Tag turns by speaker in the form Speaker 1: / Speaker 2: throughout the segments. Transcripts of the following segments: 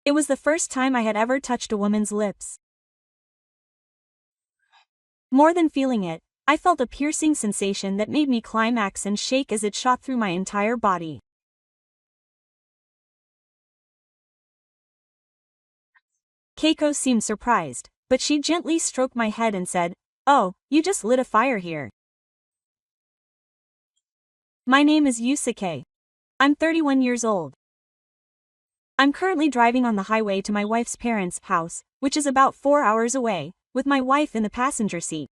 Speaker 1: It was the first time I had ever touched a woman's lips. More than feeling it, I felt a piercing sensation that made me climax and shake as it shot through my entire body. Keiko seemed surprised, but she gently stroked my head and said, "Oh, you just lit a fire here." My name is Yusuke. I'm 31 years old. I'm currently driving on the highway to my wife's parents' house, which is about 4 hours away, with my wife in the passenger seat.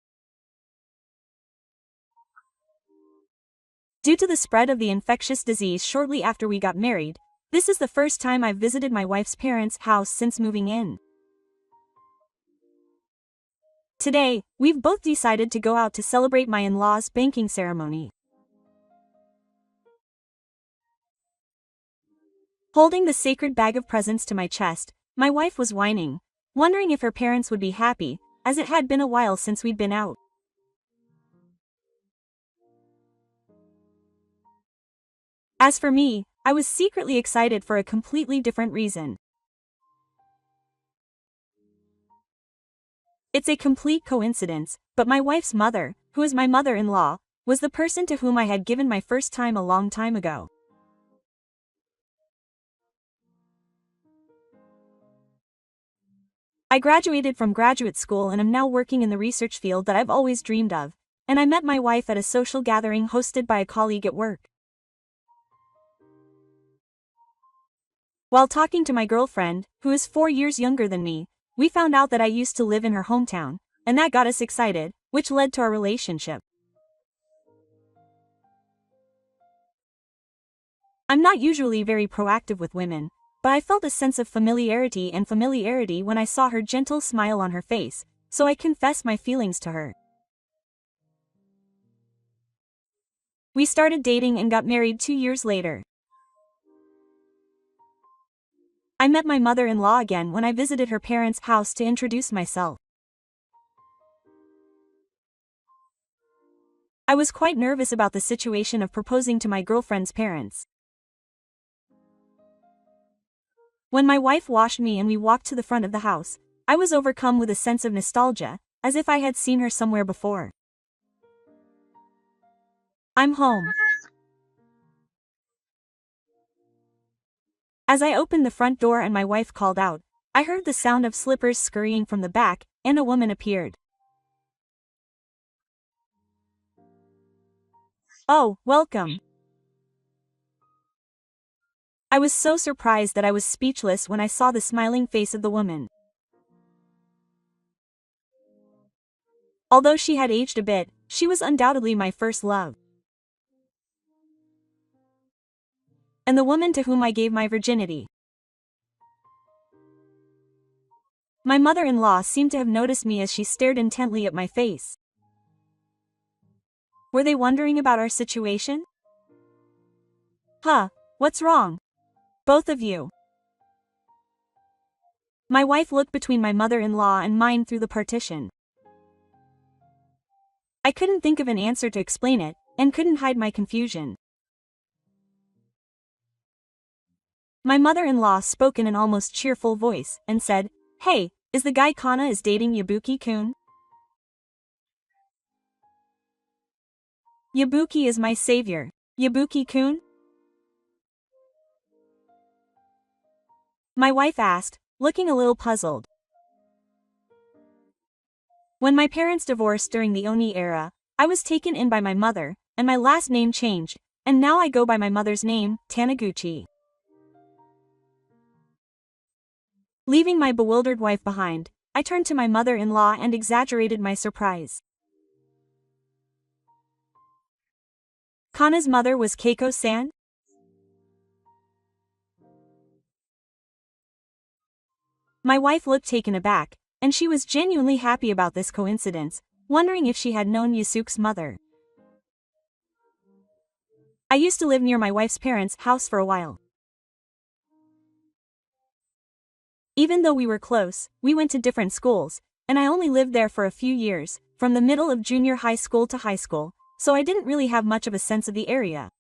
Speaker 1: Due to the spread of the infectious disease shortly after we got married, this is the first time I've visited my wife's parents' house since moving in. Today, we've both decided to go out to celebrate my in-laws' banking ceremony. Holding the sacred bag of presents to my chest, my wife was whining, wondering if her parents would be happy, as it had been a while since we'd been out. As for me, I was secretly excited for a completely different reason. It's a complete coincidence, but my wife's mother, who is my mother-in-law, was the person to whom I had given my first time a long time ago. I graduated from graduate school and am now working in the research field that I've always dreamed of, and I met my wife at a social gathering hosted by a colleague at work. While talking to my girlfriend, who is 4 years younger than me, we found out that I used to live in her hometown, and that got us excited, which led to our relationship. I'm not usually very proactive with women, but I felt a sense of familiarity when I saw her gentle smile on her face, so I confessed my feelings to her. We started dating and got married 2 years later. I met my mother-in-law again when I visited her parents' house to introduce myself. I was quite nervous about the situation of proposing to my girlfriend's parents. When my wife washed me and we walked to the front of the house, I was overcome with a sense of nostalgia, as if I had seen her somewhere before. I'm home. As I opened the front door and my wife called out, I heard the sound of slippers scurrying from the back, and a woman appeared. "Oh, welcome." I was so surprised that I was speechless when I saw the smiling face of the woman. Although she had aged a bit, she was undoubtedly my first love. And the woman to whom I gave my virginity. My mother-in-law seemed to have noticed me as she stared intently at my face. Were they wondering about our situation? "Huh, what's wrong? Both of you." My wife looked between my mother-in-law and mine through the partition. I couldn't think of an answer to explain it, and couldn't hide my confusion. My mother-in-law spoke in an almost cheerful voice, and said, "Hey, is the guy Kana is dating Yabuki-kun?" "Yabuki is my savior. Yabuki-kun?" My wife asked, looking a little puzzled. When my parents divorced during the Oni era, I was taken in by my mother, and my last name changed, and now I go by my mother's name, Taniguchi. Leaving my bewildered wife behind, I turned to my mother-in-law and exaggerated my surprise. "Kana's mother was Keiko-san?" My wife looked taken aback, and she was genuinely happy about this coincidence, wondering if she had known Yusuke's mother. I used to live near my wife's parents' house for a while. Even though we were close, we went to different schools, and I only lived there for a few years, from the middle of junior high school to high school, so I didn't really have much of a sense of the area.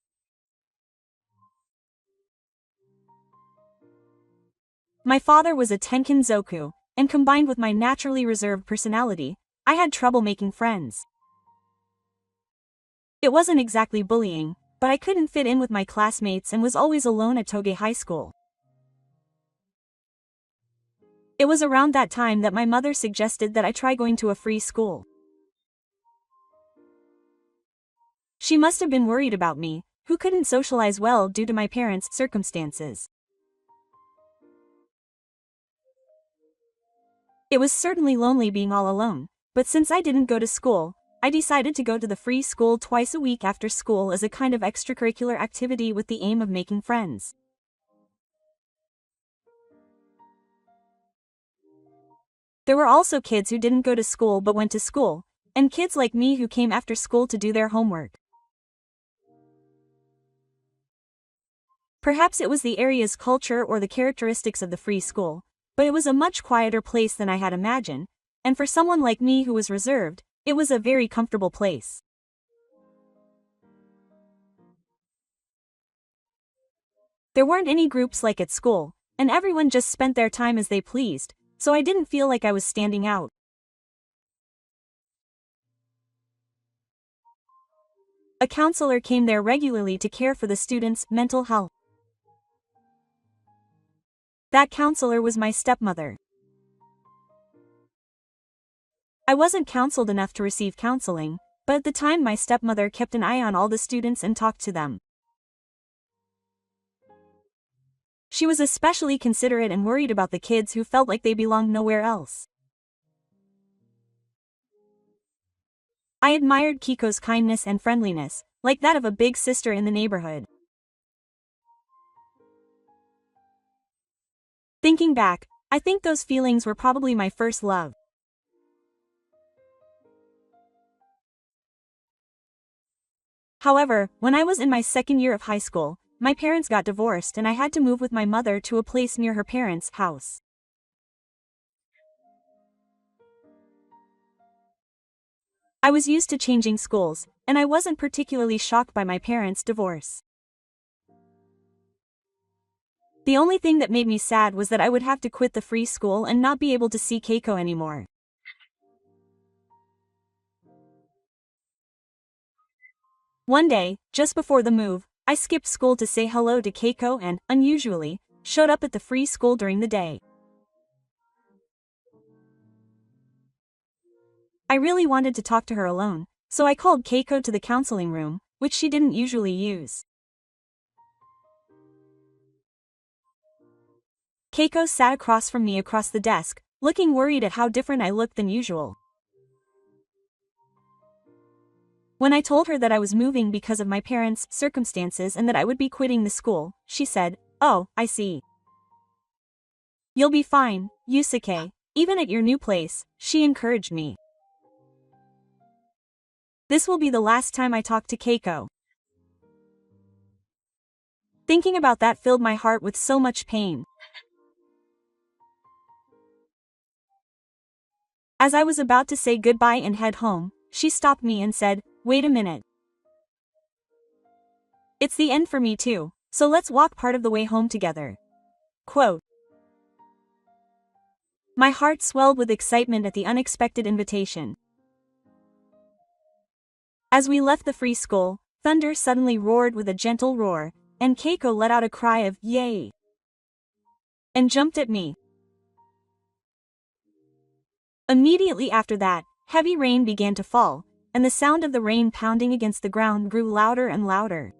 Speaker 1: My father was a Tenkin-zoku, and combined with my naturally reserved personality, I had trouble making friends. It wasn't exactly bullying, but I couldn't fit in with my classmates and was always alone at Toge High School. It was around that time that my mother suggested that I try going to a free school. She must have been worried about me, who couldn't socialize well due to my parents' circumstances. It was certainly lonely being all alone, but since I didn't go to school, I decided to go to the free school twice a week after school as a kind of extracurricular activity with the aim of making friends. There were also kids who didn't go to school but went to school, and kids like me who came after school to do their homework. Perhaps it was the area's culture or the characteristics of the free school, but it was a much quieter place than I had imagined, and for someone like me who was reserved, it was a very comfortable place. There weren't any groups like at school, and everyone just spent their time as they pleased, so I didn't feel like I was standing out. A counselor came there regularly to care for the students' mental health. That counselor was my stepmother. I wasn't counseled enough to receive counseling, but at the time my stepmother kept an eye on all the students and talked to them. She was especially considerate and worried about the kids who felt like they belonged nowhere else. I admired Kiko's kindness and friendliness, like that of a big sister in the neighborhood. Thinking back, I think those feelings were probably my first love. However, when I was in my second year of high school, my parents got divorced and I had to move with my mother to a place near her parents' house. I was used to changing schools, and I wasn't particularly shocked by my parents' divorce. The only thing that made me sad was that I would have to quit the free school and not be able to see Keiko anymore. One day, just before the move, I skipped school to say hello to Keiko and, unusually, showed up at the free school during the day. I really wanted to talk to her alone, so I called Keiko to the counseling room, which she didn't usually use. Keiko sat across from me across the desk, looking worried at how different I looked than usual. When I told her that I was moving because of my parents' circumstances and that I would be quitting the school, she said, "Oh, I see. You'll be fine, Yusuke, even at your new place," she encouraged me. This will be the last time I talk to Keiko. Thinking about that filled my heart with so much pain. As I was about to say goodbye and head home, she stopped me and said, "Wait a minute. It's the end for me too, so let's walk part of the way home together." Quote. My heart swelled with excitement at the unexpected invitation. As we left the free school, thunder suddenly roared with a gentle roar, and Keiko let out a cry of "Yay!" and jumped at me. Immediately after that, heavy rain began to fall, and the sound of the rain pounding against the ground grew louder and louder.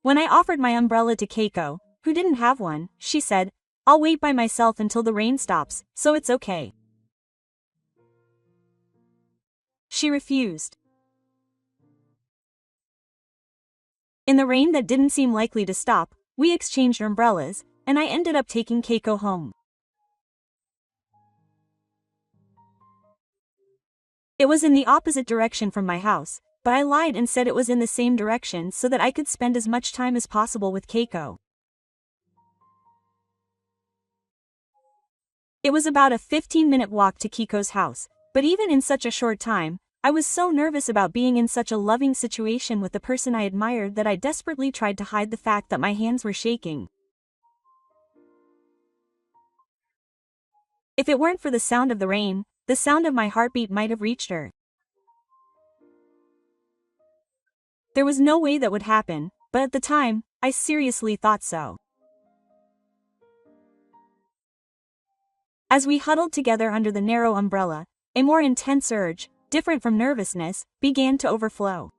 Speaker 1: When I offered my umbrella to Keiko, who didn't have one, she said, "I'll wait by myself until the rain stops, so it's okay." She refused. In the rain that didn't seem likely to stop, we exchanged umbrellas, and I ended up taking Keiko home. It was in the opposite direction from my house, but I lied and said it was in the same direction so that I could spend as much time as possible with Keiko. It was about a 15-minute walk to Keiko's house, but even in such a short time, I was so nervous about being in such a loving situation with the person I admired that I desperately tried to hide the fact that my hands were shaking. If it weren't for the sound of the rain, the sound of my heartbeat might have reached her. There was no way that would happen, but at the time, I seriously thought so. As we huddled together under the narrow umbrella, a more intense urge, different from nervousness, began to overflow.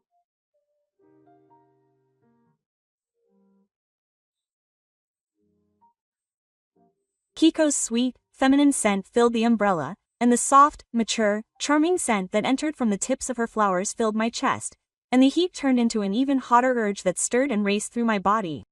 Speaker 1: Kiko's sweet, feminine scent filled the umbrella, and the soft, mature, charming scent that entered from the tips of her flowers filled my chest, and the heat turned into an even hotter urge that stirred and raced through my body.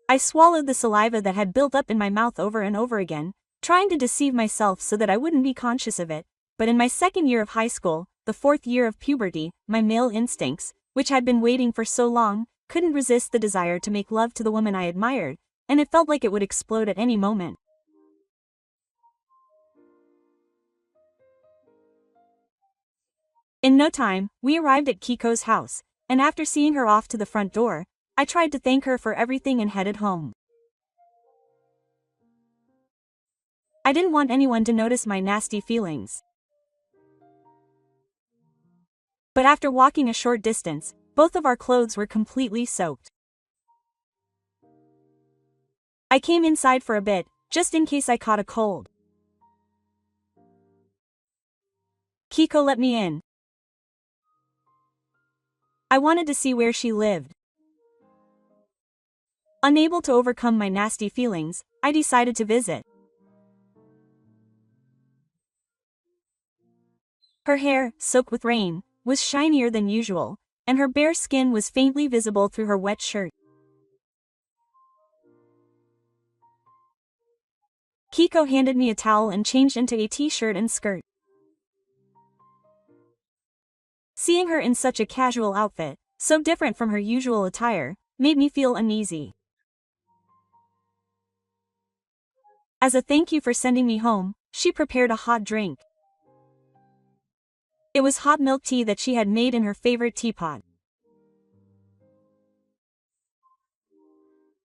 Speaker 1: I swallowed the saliva that had built up in my mouth over and over again, trying to deceive myself so that I wouldn't be conscious of it, but in my second year of high school, the fourth year of puberty, my male instincts, which had been waiting for so long, couldn't resist the desire to make love to the woman I admired, and it felt like it would explode at any moment. In no time, we arrived at Kiko's house, and after seeing her off to the front door, I tried to thank her for everything and headed home. I didn't want anyone to notice my nasty feelings. But after walking a short distance, both of our clothes were completely soaked. I came inside for a bit, just in case I caught a cold. Kiko let me in. I wanted to see where she lived. Unable to overcome my nasty feelings, I decided to visit. Her hair, soaked with rain, was shinier than usual, and her bare skin was faintly visible through her wet shirt. Kiko handed me a towel and changed into a t-shirt and skirt. Seeing her in such a casual outfit, so different from her usual attire, made me feel uneasy. As a thank you for sending me home, she prepared a hot drink. It was hot milk tea that she had made in her favorite teapot.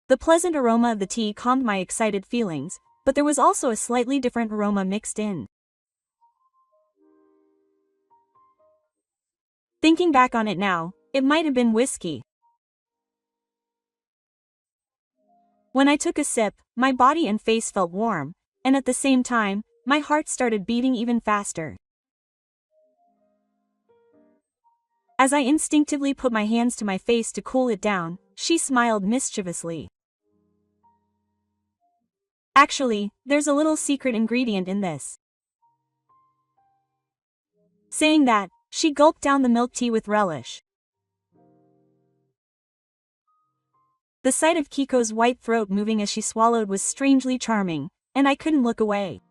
Speaker 1: The pleasant aroma of the tea calmed my excited feelings, but there was also a slightly different aroma mixed in. Thinking back on it now, it might have been whiskey. When I took a sip, my body and face felt warm, and at the same time, my heart started beating even faster. As I instinctively put my hands to my face to cool it down, she smiled mischievously. Actually, there's a little secret ingredient in this. Saying that, she gulped down the milk tea with relish. The sight of Kiko's white throat moving as she swallowed was strangely charming, and I couldn't look away.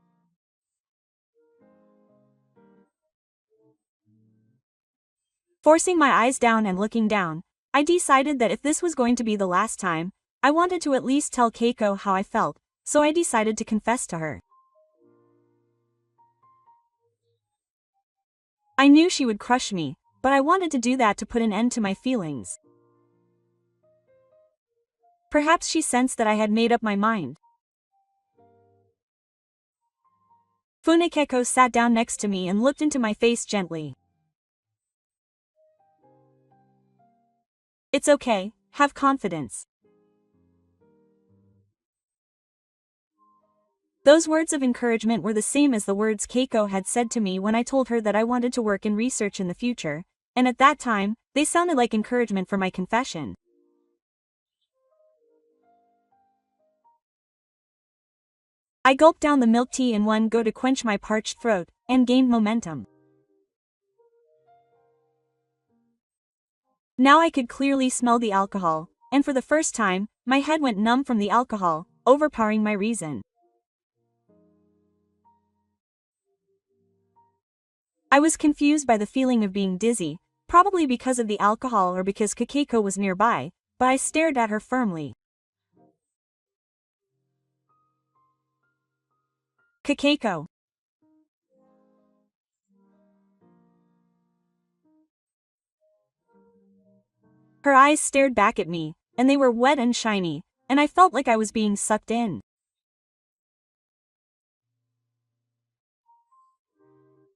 Speaker 1: Forcing my eyes down and looking down, I decided that if this was going to be the last time, I wanted to at least tell Keiko how I felt, so I decided to confess to her. I knew she would crush me, but I wanted to do that to put an end to my feelings. Perhaps she sensed that I had made up my mind. Funekeko sat down next to me and looked into my face gently. It's okay, have confidence. Those words of encouragement were the same as the words Keiko had said to me when I told her that I wanted to work in research in the future, and at that time, they sounded like encouragement for my confession. I gulped down the milk tea in one go to quench my parched throat, and gained momentum. Now I could clearly smell the alcohol, and for the first time, my head went numb from the alcohol, overpowering my reason. I was confused by the feeling of being dizzy, probably because of the alcohol or because Keiko was nearby, but I stared at her firmly. Kakeko. Her eyes stared back at me, and they were wet and shiny, and I felt like I was being sucked in.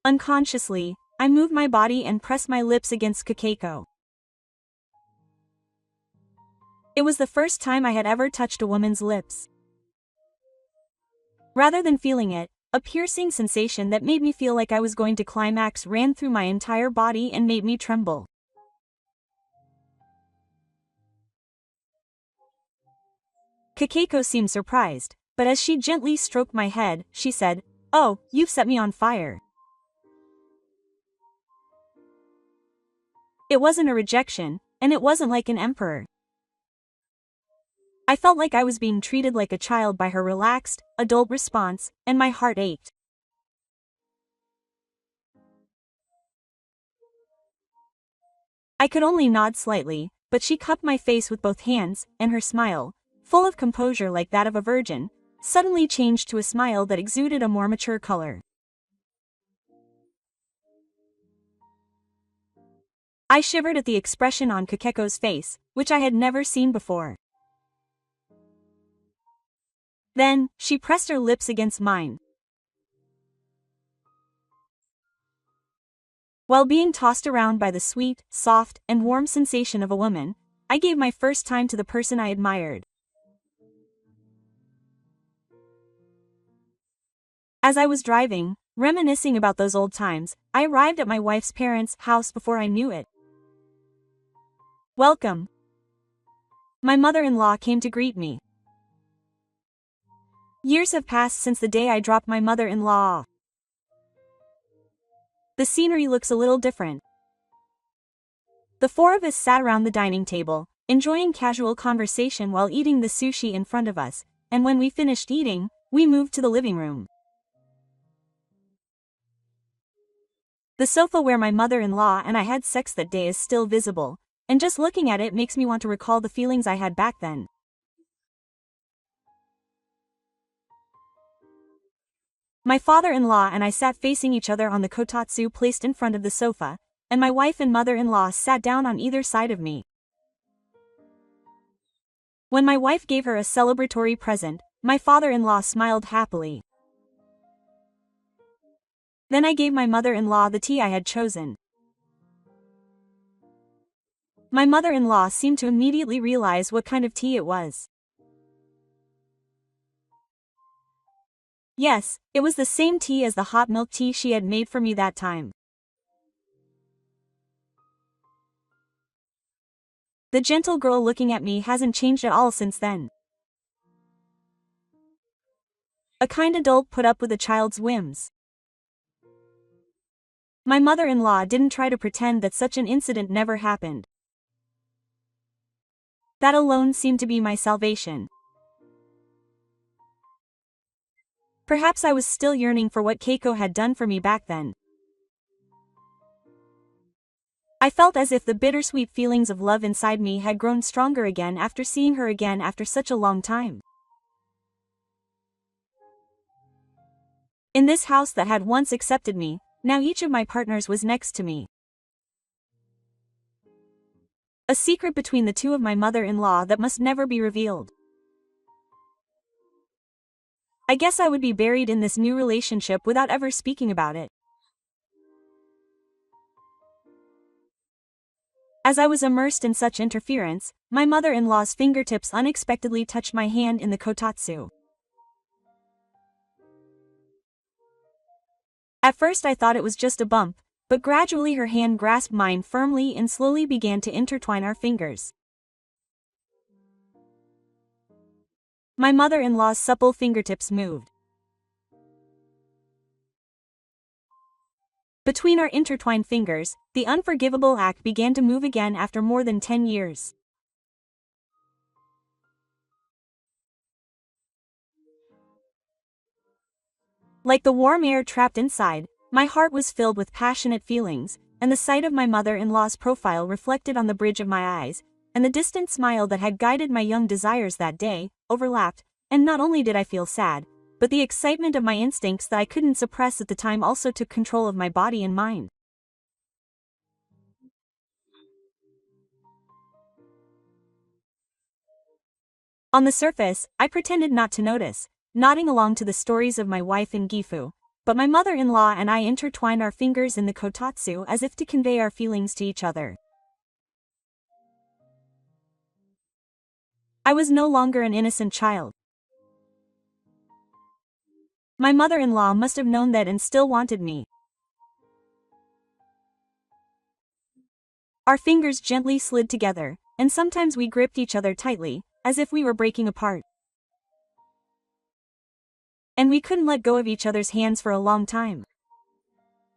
Speaker 1: Unconsciously, I moved my body and pressed my lips against Kakeko. It was the first time I had ever touched a woman's lips. Rather than feeling it, a piercing sensation that made me feel like I was going to climax ran through my entire body and made me tremble. Kakeko seemed surprised, but as she gently stroked my head, she said, "Oh, you've set me on fire." It wasn't a rejection, and it wasn't like an emperor. I felt like I was being treated like a child by her relaxed, adult response, and my heart ached. I could only nod slightly, but she cupped my face with both hands, and her smile, full of composure like that of a virgin, suddenly changed to a smile that exuded a more mature color. I shivered at the expression on Kakeko's face, which I had never seen before. Then, she pressed her lips against mine. While being tossed around by the sweet, soft, and warm sensation of a woman, I gave my first time to the person I admired. As I was driving, reminiscing about those old times, I arrived at my wife's parents' house before I knew it. "Welcome." My mother-in-law came to greet me. Years have passed since the day I dropped my mother-in-law off. The scenery looks a little different. The four of us sat around the dining table, enjoying casual conversation while eating the sushi in front of us, and when we finished eating, we moved to the living room. The sofa where my mother-in-law and I had sex that day is still visible, and just looking at it makes me want to recall the feelings I had back then. My father-in-law and I sat facing each other on the kotatsu placed in front of the sofa, and my wife and mother-in-law sat down on either side of me. When my wife gave her a celebratory present, my father-in-law smiled happily. Then I gave my mother-in-law the tea I had chosen. My mother-in-law seemed to immediately realize what kind of tea it was. Yes, it was the same tea as the hot milk tea she had made for me that time. The gentle girl looking at me hasn't changed at all since then. A kind adult put up with a child's whims. My mother-in-law didn't try to pretend that such an incident never happened. That alone seemed to be my salvation. Perhaps I was still yearning for what Keiko had done for me back then. I felt as if the bittersweet feelings of love inside me had grown stronger again after seeing her again after such a long time. In this house that had once accepted me, now each of my partners was next to me. A secret between the two of my mother-in-law that must never be revealed. I guess I would be buried in this new relationship without ever speaking about it. As I was immersed in such interference, my mother-in-law's fingertips unexpectedly touched my hand in the kotatsu. At first I thought it was just a bump, but gradually her hand grasped mine firmly and slowly began to intertwine our fingers. My mother-in-law's supple fingertips moved. Between our intertwined fingers, the unforgivable act began to move again after more than 10 years. Like the warm air trapped inside, my heart was filled with passionate feelings, and the sight of my mother-in-law's profile reflected on the bridge of my eyes, and the distant smile that had guided my young desires that day, overlapped, and not only did I feel sad, but the excitement of my instincts that I couldn't suppress at the time also took control of my body and mind. On the surface, I pretended not to notice, nodding along to the stories of my wife and Gifu, but my mother-in-law and I intertwined our fingers in the kotatsu as if to convey our feelings to each other. I was no longer an innocent child. My mother-in-law must have known that and still wanted me. Our fingers gently slid together, and sometimes we gripped each other tightly, as if we were breaking apart. And we couldn't let go of each other's hands for a long time.